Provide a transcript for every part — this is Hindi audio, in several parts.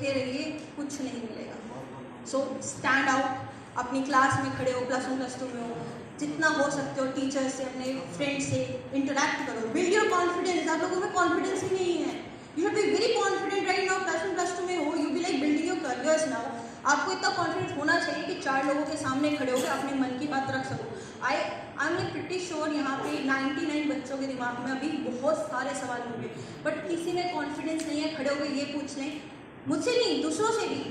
बैठे रहिए, कुछ नहीं मिलेगा। सो स्टैंड आउट, अपनी क्लास में खड़े हो, +1 +2 में हो, जितना हो सकते हो टीचर से, अपने फ्रेंड से इंटरेक्ट करो, बिल्ड योर कॉन्फिडेंस। आप लोगों में कॉन्फिडेंस ही नहीं है। You should be very confident right now. +1 +2 में हो, you be like building your careers now. आपको इतना कॉन्फिडेंस होना चाहिए कि 4 लोगों के सामने खड़े होकर अपने मन की बात रख सको। आई एम प्रिटी श्योर यहाँ पे 99 बच्चों के दिमाग में अभी बहुत सारे सवाल होंगे, बट किसी में कॉन्फिडेंस नहीं है खड़े होकर ये पूछ लें, मुझसे नहीं दूसरों से भी।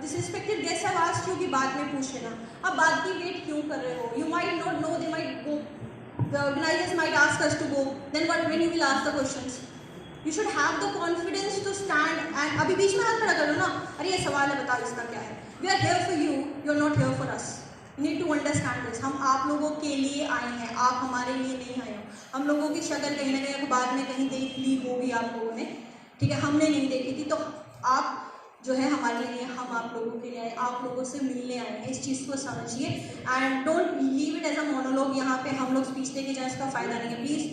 Disrespected guest have asked you कि बाद में पूछ लेना। अब बात की वेट क्यों कर रहे हो? You might not know, they might go, the organisers might ask us to go, then what when you will ask the questions? You should have the confidence to stand and अभी बीच में हाथ खड़ा करो ना, अरे ये सवाल है बताओ इसका क्या है। We are here for you, you are not here for us. You need to understand this. हम आप लोगों के लिए आए हैं, आप हमारे लिए नहीं आए हो। हम लोगों की शक्ल कहीं ना कहीं अखबार में कहीं देख ली होगी आप लोगों ने, ठीक है, हमने नहीं देखी थी। तो आप जो है हमारे लिए, हम आप लोगों के लिए आए, आप लोगों से मिलने आए हैं। इस चीज़ को समझिए and don't leave it as a monologue. यहाँ पे हम लोग स्पीच देके जाए, इसका फ़ायदा नहीं है। प्लीज़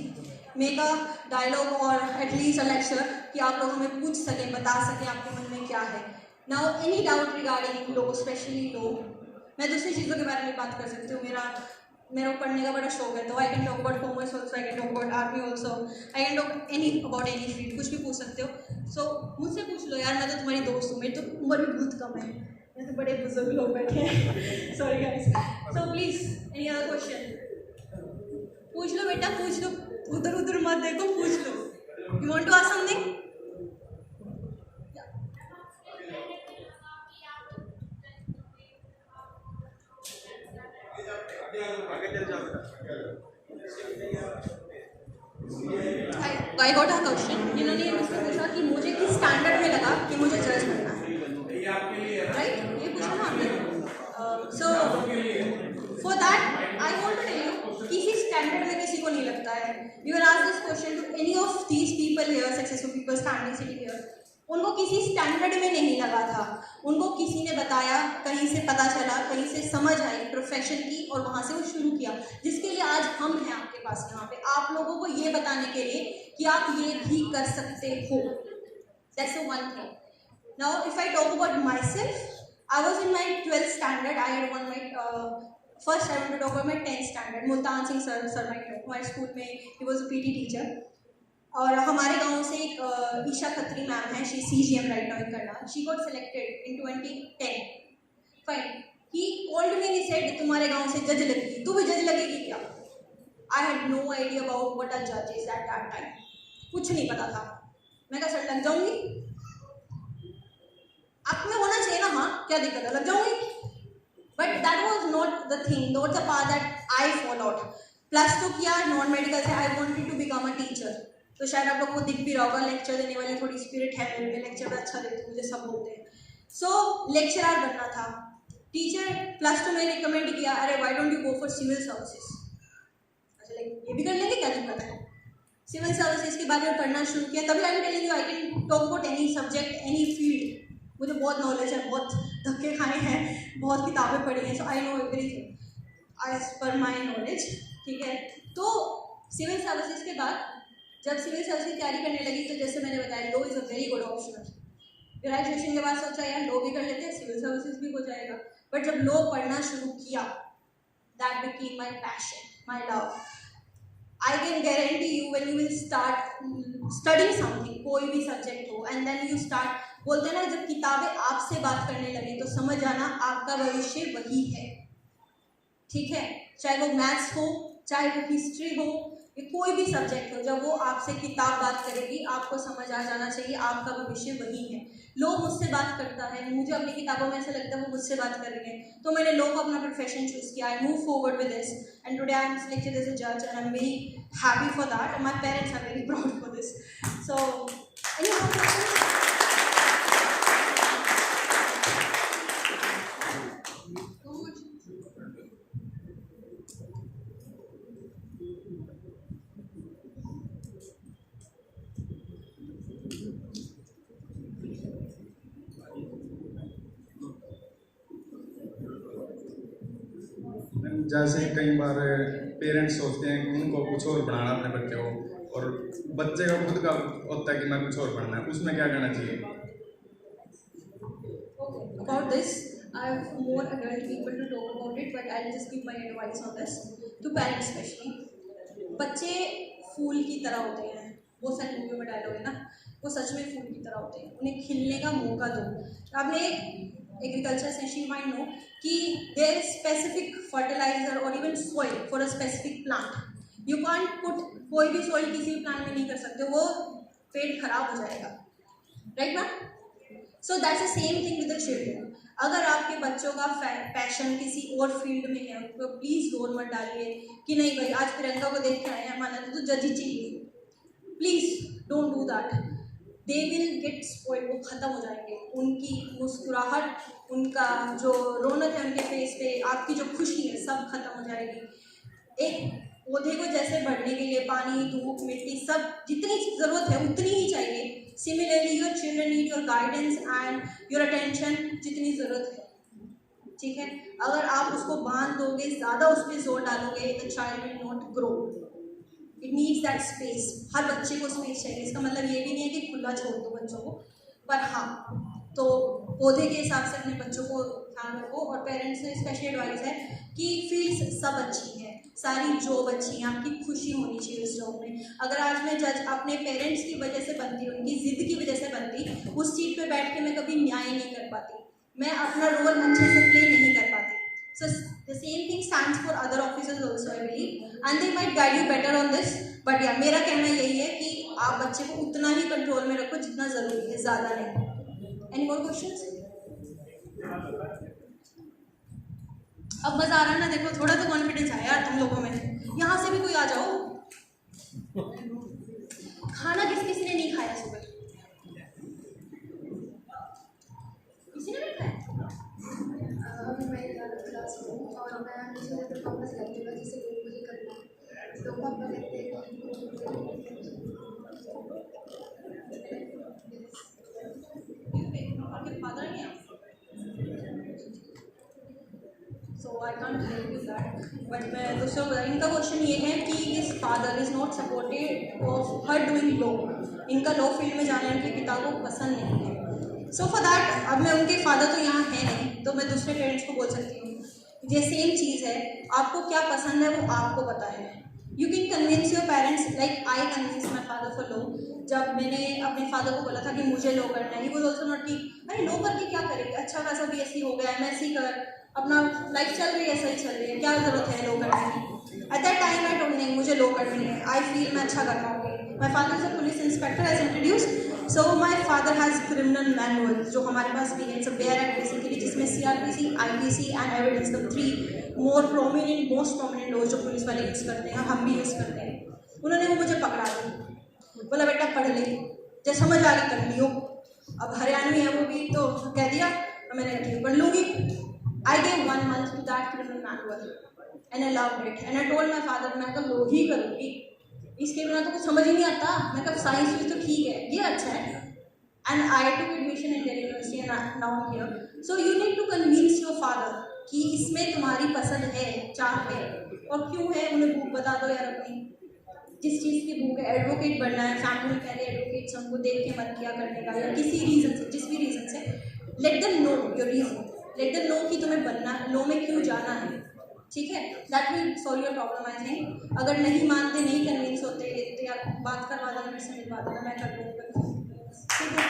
मेक अ डायलॉग और एटलीस्ट अ लेक्चर कि आप लोग हमें पूछ सकें, बता सकें आपके मन में क्या है। नाउ एनी डाउट रिगार्डिंग लो, स्पेशली लो, मैं दूसरी चीज़ों के बारे में बात कर सकती हूँ। मेरा पढ़ने का बड़ा शौक है, तो I can talk about commerce also, I can talk about army also, I can talk any about any field, कुछ भी पूछ सकते हो। सो मुझसे पूछ लो यार, मैं तो तुम्हारी दोस्त हूँ, मेरी तो उम्र भी बहुत कम है, मैं तो बड़े बुजुर्ग लोग बैठे हैं। Sorry guys. So please any other question पूछ लो बेटा, पूछ लो, उधर उधर मत देखो, पूछ लो। You want to ask something? I got a question. इन्होंने मुझसे पूछा कि मुझे किस स्टैंडर्ड में लगा कि मुझे जज बनना है, राइट? ये पूछा ना आपने। So for that I want to tell you, किसी स्टैंडर्ड में किसी को नहीं लगता है। You can ask this question to any of these people here, successful people standing city here. उनको किसी स्टैंडर्ड में नहीं लगा था, उनको किसी ने बताया, कहीं से पता चला, कहीं से समझ आई प्रोफेशन की, और वहाँ से वो शुरू किया, जिसके लिए आज हम हैं आपके पास यहाँ पे, आप लोगों को ये बताने के लिए कि आप ये भी कर सकते हो। That's one thing. Now if I talk about myself, I was in my 12th standard, I had one my first I want to talk about my 10th standard. Multan Singh sir हमारे स्कूल में, he was a PT teacher. और हमारे गांव से एक ईशा खत्री मैम है, she CGM right now in Karnal. She got selected in 2010। Fine, he called me, he said तुम्हारे गांव से जज लगेगी, तू भी जज लगेगी क्या? I had no idea about what a जज इज एट दैट टाइम, कुछ नहीं पता था। मैं कहा सर लग जाऊंगी, आप में होना चाहिए ना, हाँ क्या दिक्कत है, लग जाऊंगी। But that was not the thing, not the path that I followed. +2 किया, नॉन मेडिकल से, I wanted to become a teacher. तो शायद आप लोग को दिख भी रहा होगा, लेक्चर देने वाली थोड़ी स्पिरिट है मेरे में, लेक्चर अच्छा देती हूँ, मुझे सब बोलते हैं। सो लेक्चरर बनना था। टीचर +2 में रिकमेंड किया, अरे why don't you go for civil services. अच्छा लाइक ये भी कर लेंगे, क्या दिक्कत है? सिविल सर्विसेज के बारे में पढ़ना शुरू किया। तभी I am telling you, I can talk about any subject, any field. मुझे बहुत नॉलेज है, बहुत धक्के खाए हैं, बहुत किताबें पढ़ी हैं, so I know everything as per my knowledge, ठीक है। तो सिविल सर्विसेज के बाद जब सिविल सर्विस की तैयारी करने लगी, तो जैसे मैंने बताया, law is a very good option. Graduation के बाद सोचा यार लो भी कर लेते हैं, सिविल सर्विसेज भी हो जाएगा। बट जब लो पढ़ना शुरू किया, that became my passion, my love. I can guarantee you, when you will start studying something, कोई भी सब्जेक्ट हो, एंड देन यू स्टार्ट, बोलते हैं ना जब किताबें आपसे बात करने लगे, तो समझ आना आपका भविष्य वही है, ठीक है। चाहे वो मैथ्स हो, चाहे वो हिस्ट्री हो, कोई भी सब्जेक्ट हो, जब वो आपसे किताब बात करेगी, आपको समझ आ जाना चाहिए आपका भविष्य वही है। लोग मुझसे बात करता है, मुझे अपनी किताबों में ऐसा लगता है वो मुझसे बात कर रही है, तो मैंने लो को अपना प्रोफेशन चूज किया। I move forward with this and today I am selected as a जज and I am very happy for that and my parents are very proud for this. So जैसे कई बार पेरेंट्स सोचते हैं कि उनको कुछ और पढ़ाना अपने बच्चे को, और बच्चे का खुद का होता है कि मैं कुछ और पढ़ना है, उसमें क्या करना चाहिए? about this. I have more adult people to talk about it, but I'll just give my advice on this to parents especially. बच्चे फूल की तरह होते हैं, वो सच मूवी में डायलॉग है ना, वो सच में फूल की तरह होते हैं, उन्हें खिलने का मौका दो। आपने एग्रीकल्चर से you might know कि there is specific fertilizer or even soil for a specific plant. You can't put कोई भी soil किसी भी plant में नहीं कर सकते, वो पेड़ खराब हो जाएगा, right ma'am? So that's the same thing with the children. अगर आपके बच्चों का पैशन किसी और फील्ड में है, उनको प्लीज़ जोर मत डालिए कि नहीं भाई आज प्रियंका को देख के आए हैं, माना तो जज ही चाहिए। Please don't do that, they will get spoiled, वो ख़त्म हो जाएंगे। उनकी मुस्कुराहट, उनका जो रौनक है उनके फेस पे, आपकी जो खुशी है, सब खत्म हो जाएगी। एक पौधे को जैसे बढ़ने के लिए पानी, धूप, मिट्टी सब जितनी ज़रूरत है उतनी ही चाहिए। Similarly your children need your guidance and your attention जितनी ज़रूरत है, ठीक है? अगर आप उसको बांध दोगे, ज़्यादा उस पर जोर डालोगे, the child will not grow. It needs that space. हर बच्चे को स्पेस चाहिए, इसका मतलब ये भी नहीं है कि खुला छोड़ दो बच्चों को, पर हाँ तो पौधे के हिसाब से अपने बच्चों को ध्यान रखो। और पेरेंट्स से स्पेशली एडवाइस है कि फील्ड्स सब अच्छी है, सारी जॉब अच्छी है, आपकी खुशी होनी चाहिए उस जॉब में। अगर आज मैं जज अपने पेरेंट्स की वजह से बनती, उनकी ज़िद की वजह से बनती, उस सीट पे बैठ के मैं कभी न्याय नहीं कर पाती, मैं अपना रोल अच्छे से प्ले नहीं कर पाती। So the same thing stands for other officers also I believe, and they might guide you better on this. But या मेरा कहना यही है कि आप बच्चे को उतना ही कंट्रोल में रखो जितना ज़रूरी है, ज़्यादा नहीं। Any more questions? अब मज़ा आ रहा है ना? देखो थोड़ा तो कॉन्फिडेंस आया यार तुम लोगों में, यहाँ से भी कोई आ जाओ। खाना किस किसी ने नहीं खाया सुबह? किसी ने नहीं खाया? मैं 11th क्लास में हूँ और मैं मुझे परफॉर्मेंस करती हूँ, जिसे मुझे करना है, तो पापा कहते हैं So I can't help you that. But मैं दूसरा बता, इनका क्वेश्चन ये है कि his father is not supportive of her doing law. इनका लॉ फील्ड में जाने के पिता को पसंद नहीं है। So for that, अब मैं उनके फादर तो यहाँ है नहीं, तो मैं दूसरे पेरेंट्स को बोल सकती हूँ ये सेम चीज़ है, आपको क्या पसंद है वो आपको पता है। You can convince your parents, like I convince my father for law. जब मैंने अपने फादर को बोला था कि मुझे लॉ करना है, ही वाज आल्सो नॉट कि अरे लॉ करके क्या करेगी, अच्छा खासा BSc हो गया है, MSc कर, अपना लाइफ चल रही है, सही चल रही है, क्या ज़रूरत है लॉ करने की। At that time I told नहीं, मुझे लॉ करनी है, आई फील मैं अच्छा कर पाऊँगी। My father is a police inspector as introduced, so my father has criminal manual, जो हमारे पास भी है, it's a bare act basically, जिसमें CRPC, IPC and evidence, the 3 most prominent laws जो पुलिस वाले यूज़ करते हैं, हम भी यूज़ करते हैं। उन्होंने वो मुझे पकड़ा दी, बोला बेटा पढ़ ले, जब समझ आ गई कर लियो। अब हरियाणवी है वो भी, तो कह दिया मैंने ठीक पढ़ लूँगी। I gave 1 month to that criminal manual and I loved it and I told my father मैं तो लॉ ही करूँगी, इसके बिना तो कुछ समझ ही नहीं आता। मैं कब साइंस भी तो ठीक है, ये अच्छा है। And I took admission in Delhi university and now here. So you need to convince your father कि इसमें तुम्हारी पसंद है, चाह है, और क्यों है उन्हें भूख बता दो यार अपनी, जिस चीज़ की भूख है। एडवोकेट बनना है, फैमिली में पहले एडवोकेट्स हमको देख के मत किया करने का, या किसी रीज़न से, जिस भी रीज़न से, let them know your reason, let them know कि तुम्हें बनना लॉ में क्यों जाना है, ठीक है? That will solve your problem I think. अगर नहीं मानते, नहीं कन्विंस होते, तो यार बात करवा देना, मेरे से मिलवा देना, मैं कर लूँगा, ठीक है?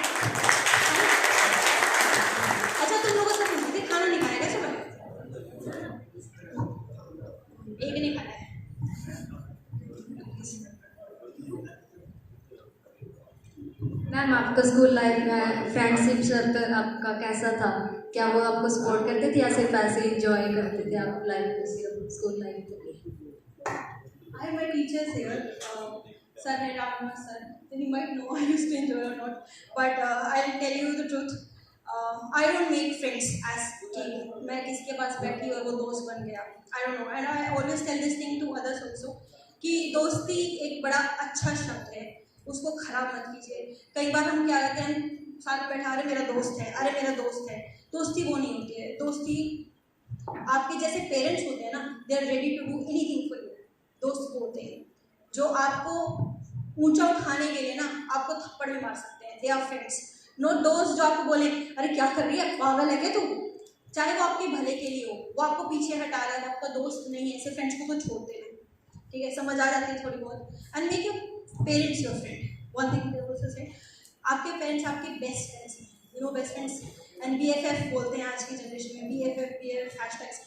अच्छा तुम लोगों से पूछ रही थी खाना नहीं खाएगा सुबह? एक नहीं खाया है। मैम आपका स्कूल लाइफ में फ्रेंडशिप सर्कल आपका कैसा था? क्या वो आपको सपोर्ट करते थे या सिर्फ ऐसे एंजॉय करते थे आप लाइफ में, सिर्फ स्कूल लाइफ में? I have my teachers here, sir and Ravana sir. Then you might know I used to enjoy or not, but I'll tell you the truth. I don't make friends as कि मैं किसके पास बैठी और वो दोस्त बन गया. I don't know, and I always tell this thing to others also कि दोस्ती एक बड़ा अच्छा शब्द है, उसको खराब मत कीजिए। कई बार हम क्या करते हैं, साथ बैठा, अरे मेरा दोस्त है, अरे मेरा दोस्त है। दोस्ती वो नहीं होती है। दोस्ती आपके जैसे पेरेंट्स होते हैं ना, they are ready to do anything for you. दोस्त वो होते हैं जो आपको ऊंचा उठाने के लिए ना आपको थप्पड़ भी मार सकते हैं, दे आर फ्रेंड्स। नो दोस्त जो आपको बोले अरे क्या कर रही है, पागल है क्या तू, चाहे वो आपके भले के लिए हो, वो आपको पीछे हटा रहा है, वो आपका दोस्त नहीं है, ऐसे फ्रेंड्स को तो छोड़ देना, ठीक है, समझ आ जाती है थोड़ी बहुत। And make your parents your friend, one thing they also say, आपके पेरेंट्स आपके बेस्ट फ्रेंड्स हैं, you know best friends, and BFF बोलते हैं आज की जनरेशन में, BFF hashtags,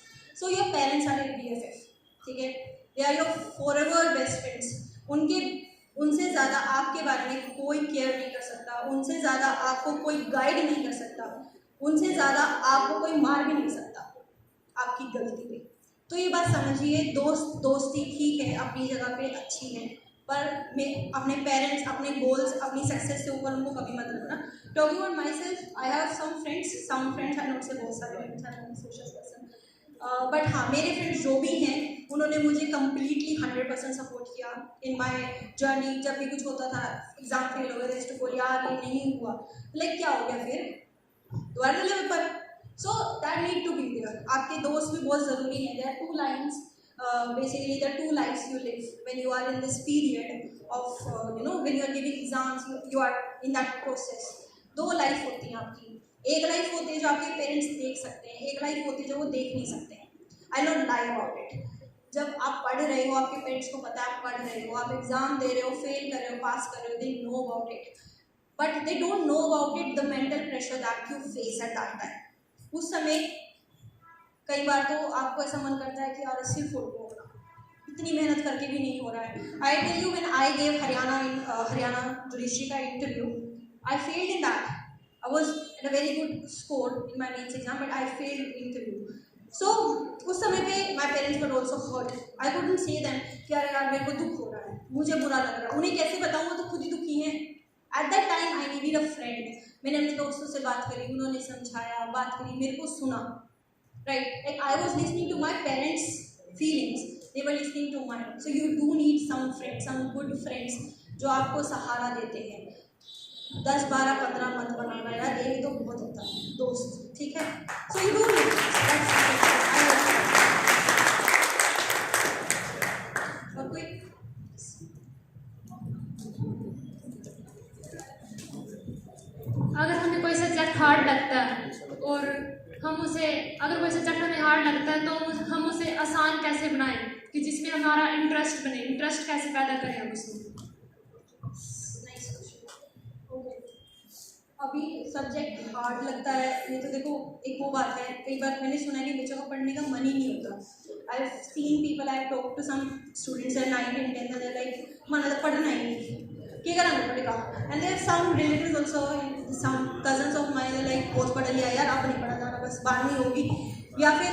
so your parents are your BFF, ठीक है, they are your forever best friends. उनसे ज़्यादा आपके बारे में कोई केयर नहीं कर सकता, उनसे ज़्यादा आपको कोई गाइड नहीं कर सकता, उनसे ज़्यादा आपको कोई मार भी नहीं सकता आपकी गलती पे। तो ये बात समझिए, दोस्ती ठीक है, अपनी जगह पे अच्छी है, पर मैं अपने पेरेंट्स, अपने गोल्स, अपनी सक्सेस से ऊपर उनको कभी मत रखना। Talking about myself, I have some friends, I not say बहुत सारे फ्रेंड्स, आई एम सोशल पर्सन, बट हाँ, मेरे फ्रेंड्स जो भी हैं उन्होंने मुझे कम्प्लीटली 100% सपोर्ट किया इन माई जर्नी। जब भी कुछ होता था, एग्जाम फेल हो गए थे, तो यार ये नहीं हुआ, लाइक क्या हो गया फिर, दोबारा लेवल पर। So that need to be there. आपके दोस्त भी बहुत ज़रूरी हैं। There are two lines, basically there are two lives you live when you are in this period of when you are giving exams, you are in that process. दो लाइफ होती हैं आपकी, एक लाइफ होती है जो आपके पेरेंट्स देख सकते हैं, एक लाइफ होती है जो वो देख नहीं सकते हैं। I don't lie about it. जब आप पढ़ रहे हो, आपके पेरेंट्स को पता है आप पढ़ रहे हो, आप एग्जाम दे रहे हो, फेल कर रहे हो, पास कर रहे हो, they know about it, but they don't know about it the mental pressure that you face at that time. उस समय कई बार तो आपको ऐसा मन करता है कि यार सिर्फ हो रहा, इतनी मेहनत करके भी नहीं हो रहा है। I tell you, when I gave Haryana judiciary का interview, I failed in that. I was at a very good score in my mains exam, but I failed interview. सो उस समय पे my parents were also hurt. I couldn't say them कि अरे यार मेरे को दुख हो रहा है, मुझे बुरा लग रहा है। उन्हें कैसे बताऊँ, वो तो खुद ही दुखी हैं। At that time I needed a friend. मैंने अपने दोस्तों से बात करी, उन्होंने समझाया, बात करी, मेरे को सुना। Right, like I was listening to my parents' feelings, they were listening to mine. So you do need some friends, some good friends जो आपको सहारा देते हैं। 10, 12, 15 मत बनाना यार, एक तो बहुत होता है दोस्त, ठीक है। So you do need friends, और कोई अगर हमें कोई सब्जेक्ट हार्ड लगता है और हम उसे, अगर कोई सब्जेक्ट हमें हार्ड लगता है तो हम उसे आसान कैसे बनाएं कि जिसमें हमारा इंटरेस्ट बने, इंटरेस्ट कैसे पैदा करें हम उसमें। अभी सब्जेक्ट हार्ड लगता है, ये तो देखो एक वो बात है, कई बार मैंने सुना है कि बच्चों को पढ़ने का मन ही नहीं होता। I have seen people, I have talk to some students at 9 and 10 and they're like मन तो पढ़ना ही नहीं, क्या करना पड़ेगा। And there some relatives also, some cousins of mine, like बहुत पढ़ लिया यार, अब नहीं पढ़ा जाना, बस 12वीं होगी या फिर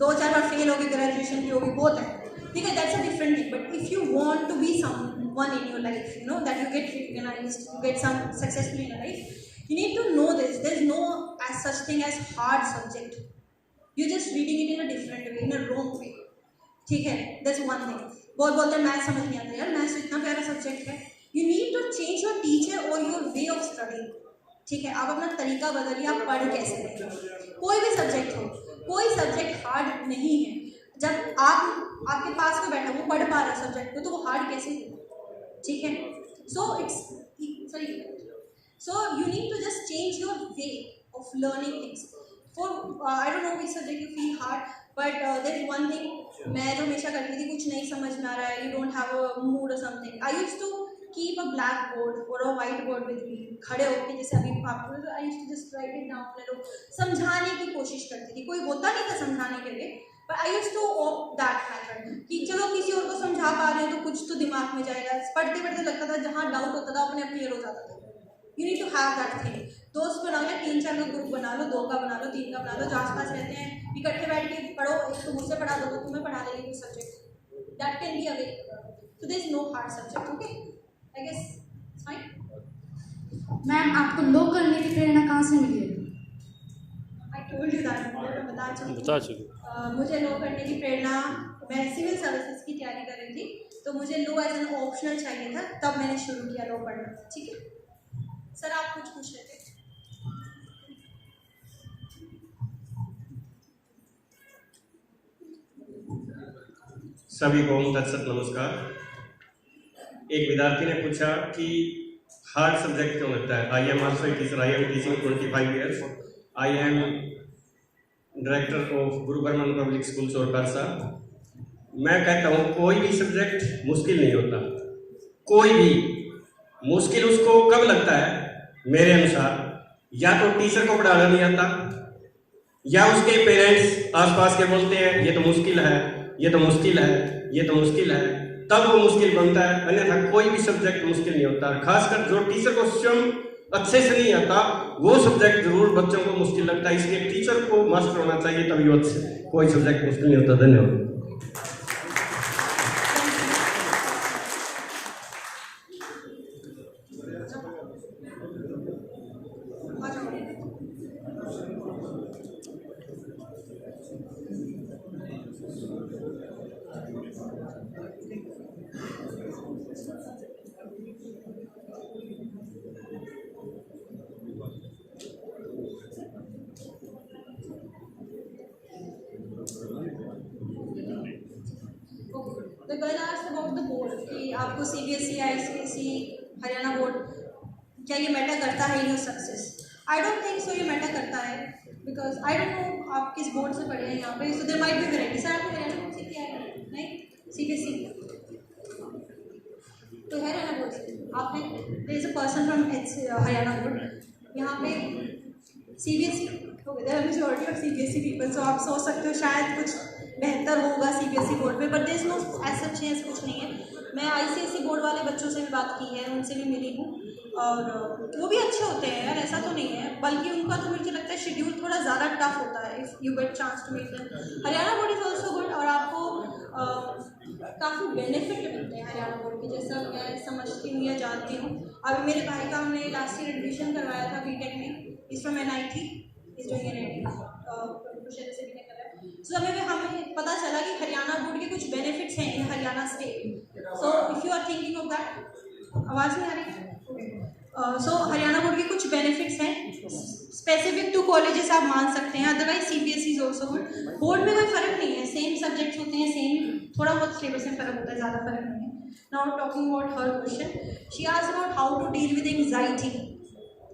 2-4 बार फेल होगी, ग्रेजुएशन भी होगी, बहुत है, ठीक है, that's a different thing. But if you want to be someone in your life, you know that you get recognised, you get some successful in your life, you need to know this. There's no as such thing as hard subject. You're just reading it in a different way, in a wrong way. ठीक है, that's one thing. बहुत बोलते हैं मैथ समझ नहीं आता, यार मैथ इतना प्यारा सब्जेक्ट है। You need to change your teacher or your way of studying. ठीक है, आप अपना तरीका बदलिए, आप पढ़ कैसे रहे। कोई भी सब्जेक्ट हो, कोई सब्जेक्ट हार्ड नहीं है। जब आपके पास में बैठा वो पढ़ पा रहा है सब्जेक्ट को, तो वो हार्ड कैसे हो, ठीक है। So you need to just change your way of learning things. For I don't know which subject you feel hard, but there is one thing मैं जो हमेशा करती थी, कुछ नहीं समझ में आ रहा है, you don't have a mood or something, I used to keep a blackboard or a whiteboard with me, खड़े होके जैसे अभी आप बोल रहे, I used to just write it down, मैं लोग समझाने की कोशिश करती थी। कोई होता नहीं था समझाने के लिए, but I used to opt that method कि चलो किसी और को समझा पा रहे हैं तो कुछ तो दिमाग में जाएगा। पढ़ते पढ़ते लगता था जहाँ डाउट होता था अपने आप क्लियर हो जाता था। You need to have that thing. दोस्त बना लो, 3-4 का ग्रुप बना लो, 2 का बना लो, 3 का बना लो, जो आसपास रहते हैं इकट्ठे बैठ के पढ़ो। एक तो मुझसे पढ़ा दो, तो तुम्हें पढ़ा देगी कोई subject, that can be a way. So there is no hard subject, okay? I guess it's fine. Ma'am, आपको लॉ करने की प्रेरणा कहाँ से मिली है? I told you that, मैं बता चुकी हूँ। मुझे लॉ करने की प्रेरणा, मैं सिविल सर्विसेज की तैयारी कर रही थी, तो मुझे लॉ एज एन ऑप्शनल चाहिए था, तब मैंने शुरू किया लॉ पढ़ना, ठीक है। सर आप कुछ पूछ रहे थे? सभी को तत्सत नमस्कार। एक विद्यार्थी ने पूछा कि हार्ड सब्जेक्ट क्यों लगता है? I am also a teacher, I am teaching 25 years, I am director of Guru Brahman public school चोरपारसा। मैं कहता हूँ कोई भी सब्जेक्ट मुश्किल नहीं होता, कोई भी। मुश्किल उसको कब लगता है मेरे अनुसार, या तो टीचर को पढ़ाना नहीं आता, या उसके पेरेंट्स आसपास के बोलते हैं ये तो मुश्किल है, ये तो मुश्किल है, ये तो मुश्किल है, तब वो मुश्किल बनता है। अन्यथा कोई भी सब्जेक्ट मुश्किल नहीं होता। खासकर जो टीचर को स्वयं अच्छे से नहीं आता वो सब्जेक्ट जरूर बच्चों को मुश्किल लगता है। इसलिए टीचर को मास्टर होना चाहिए, तभी वो कोई सब्जेक्ट मुश्किल नहीं होता। धन्यवाद। The girl asked about the board कि आपको CBSE, ICSE, हरियाणा बोर्ड क्या ये मैटर करता है in your success? I don't think so ये मैटर करता है, बिकॉज आई डोंट नो आप किस बोर्ड से पढ़े हैं यहाँ पे, so there might be variety. Sir आपको हरियाणा बोर्ड से क्या है? नहीं, CBSE तो है हरियाणा बोर्ड से आप हैं। There is a person from Haryana board यहाँ पे CBSE हो गया, there are majority of CBSE people. So आप सोच सकते हो शायद कुछ बेहतर होगा CBSE बोर्ड पे, but there is no as such change, कुछ नहीं है। मैं ICSE बोर्ड वाले बच्चों से भी बात की है, उनसे भी मिली हूँ, और वो भी अच्छे होते हैं यार, ऐसा तो नहीं है। बल्कि उनका तो मुझे लगता है शेड्यूल थोड़ा ज़्यादा टफ होता है if you get chance to meet them. Haryana board is also good, और आपको काफ़ी बेनिफिट मिलते हैं हरियाणा बोर्ड के, जैसा मैं समझती हूँ या जानती हूँ। अभी मेरे भाई का हमने लास्ट ईयर एडमिशन करवाया था BTech में, इस फ्रॉम NIT, इस डूइंग NIT से BTech कर रहा है। सो हमें पता चला कि हरियाणा बोर्ड के कुछ बेनिफिट्स हैं in Haryana state. So if you are thinking of that, आवाज़ नहीं आ रही है? सो हरियाणा बोर्ड के कुछ बेनिफिट्स हैं स्पेसिफिक टू कॉलेजेस, आप मान सकते हैं। Otherwise CBSE is also good. Board में कोई फ़र्क नहीं है, सेम सब्जेक्ट्स होते हैं, सेम थोड़ा बहुत सिलेबस में फ़र्क होता है, ज़्यादा फर्क नहीं है। Now talking about her question, she asked about how to deal with anxiety,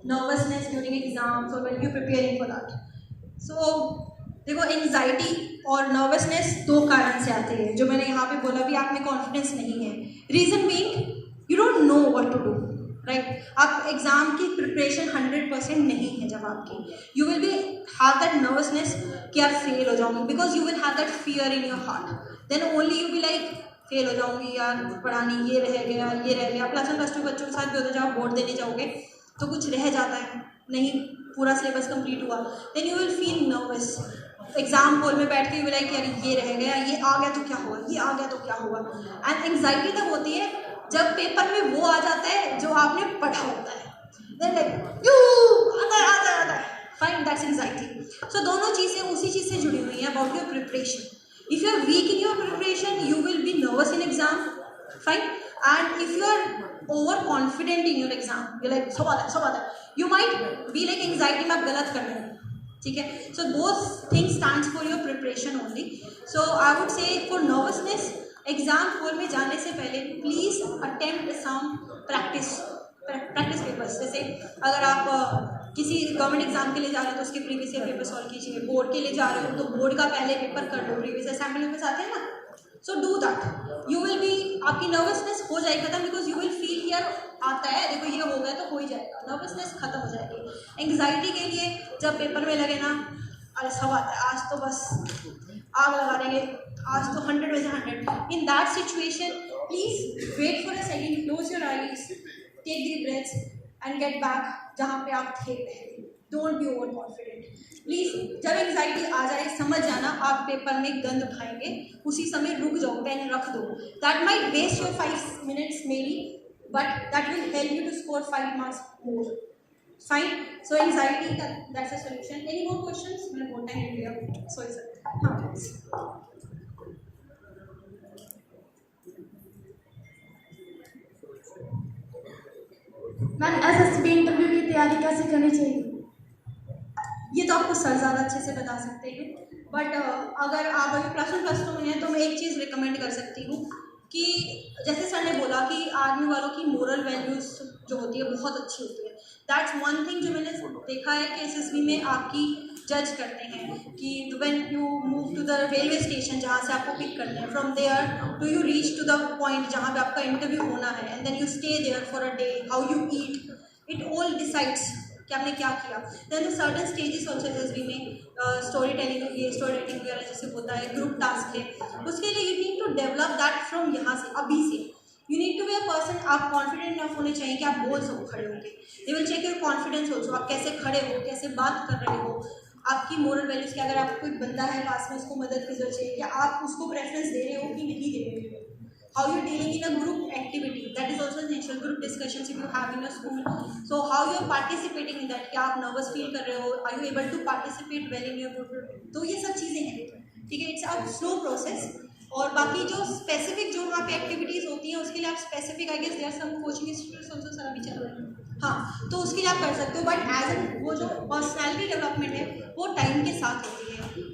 nervousness during exams और when you preparing for that. So देखो, एंग्जाइटी और नर्वसनेस दो कारण से आती है, जो मैंने यहाँ पे बोला भी, आप में कॉन्फिडेंस नहीं है। Reason being you don't know what to do, right. आप एग्जाम की प्रिपरेशन 100% नहीं है जब आपकी, you will be have that nervousness कि आप फेल हो जाऊंगी, because you will have that fear in your heart, then only you be like fail हो जाऊंगी यार, पढ़ा नहीं, ये रह गया, ये रह गया। प्लस 1 प्लस 2 बच्चों के साथ भी होता है, जब आप बोर्ड देने जाओगे तो कुछ रह जाता है, नहीं पूरा सिलेबस कंप्लीट हुआ, then you will feel nervous. Exam hall में बैठ के यू विल लाइक यार ये रह गया, ये आ गया तो क्या हुआ, ये आ गया तो क्या हुआ। एंड एंग्जाइटी तब होती है जब पेपर में वो आ जाता है जो आपने पढ़ा होता है, देन लाइक आता है, फाइन, दैट्स एंग्जाइटी। सो दोनों चीज़ें उसी चीज़ से जुड़ी हुई हैं, about your preparation. If you are weak in your preparation you will be nervous in exam, fine. And if you are over confident in your exam, you like सब आता है, you might be like anxiety में आप गलत कर रहे हैं, ठीक है। So both things stands for your preparation only. So I would say for nervousness, exam hall में जाने से पहले please attempt some practice papers. जैसे अगर आप किसी गवर्नमेंट एग्जाम के लिए जा रहे हो तो उसके प्रीवियस ईयर पेपर सॉल्व कीजिए, बोर्ड के लिए जा रहे हो तो बोर्ड का पहले पेपर कर लो, प्रीवियस असेंबली पेपर्स आते हैं ना, so do that. You will B, आपकी नर्वसनेस हो जाएगी खत्म, बिकॉज यू विल फील यार आता है, देखो ये हो गया तो हो ही जाएगा, नर्वसनेस खत्म हो जाएगी। एंग्जाइटी के लिए जब पेपर में लगे ना, अरे सब आता है, आज तो बस आग लगा देंगे, आज तो 100 में से 100, in that situation please wait for a second, close your eyes, take deep breaths and get back जहाँ पे आप थे पहले। Don't be over confident please. जब एंग्जाइटी आ जाए समझ जाना आप पेपर में गंद खाएंगे, उसी समय रुक जाओ, पेन रख दो। That might waste your 5 minutes maybe, but that will help you to score 5 marks more. Fine. So anxiety, that's a solution. Any more questions? मैंने बहुत टाइम ले लिया, sorry sir. हाँ please. मैम SSB इंटरव्यू की तैयारी कैसे करनी चाहिए? ये तो आपको सर ज़्यादा अच्छे से बता सकते हैं, बट अगर आप अभी +1 +2 में हैं तो मैं एक चीज़ रिकमेंड कर सकती हूँ कि जैसे सर ने बोला कि आर्मी वालों की मोरल वैल्यूज़ जो होती है बहुत अच्छी होती है। दैट्स वन थिंग जो मैंने देखा है कि SSB में आपकी जज करते हैं कि when you move to the railway station जहाँ से आपको पिक करते हैं, from there do you reach to the point जहाँ पे आपका इंटरव्यू होना है, and then you stay there for a day, how you eat, it all decides कि आपने क्या किया। Then the certain stages also SSB में स्टोरी टेलिंग वगैरह जैसे होता है, ग्रुप टास्क है, उसके लिए you need to develop that from यहाँ से, अभी से। You need to be a person, आप कॉन्फिडेंट इनफ होने चाहिए कि आप बोल सको खड़े होके। They will check your confidence also, आप कैसे खड़े हो, कैसे बात कर रहे हो, आपकी मोरल वैल्यूज़ की, अगर आपको कोई बंदा है पास में उसको मदद की जरूरत चाहिए, या आप उसको प्रेफरेंस दे रहे हो कि नहीं दे रहे हो। How you dealing in a group activity, that is also natural, group discussions if you have in a school, so how you are participating in that, क्या आप नर्वस फील कर रहे हो, are you able to participate well in your group, तो ये सब चीज़ें हैं, ठीक है। It's a slow process. और बाकी जो स्पेसिफिक जो वहाँ पे एक्टिविटीज़ होती हैं उसके लिए आप specific, I guess there some coaching institutes also sir अभी चल रहे हैं, हाँ, तो उसके लिए आप कर सकते हो, बट एज वो जो पर्सनैलिटी डेवलपमेंट है वो टाइम के साथ होती है।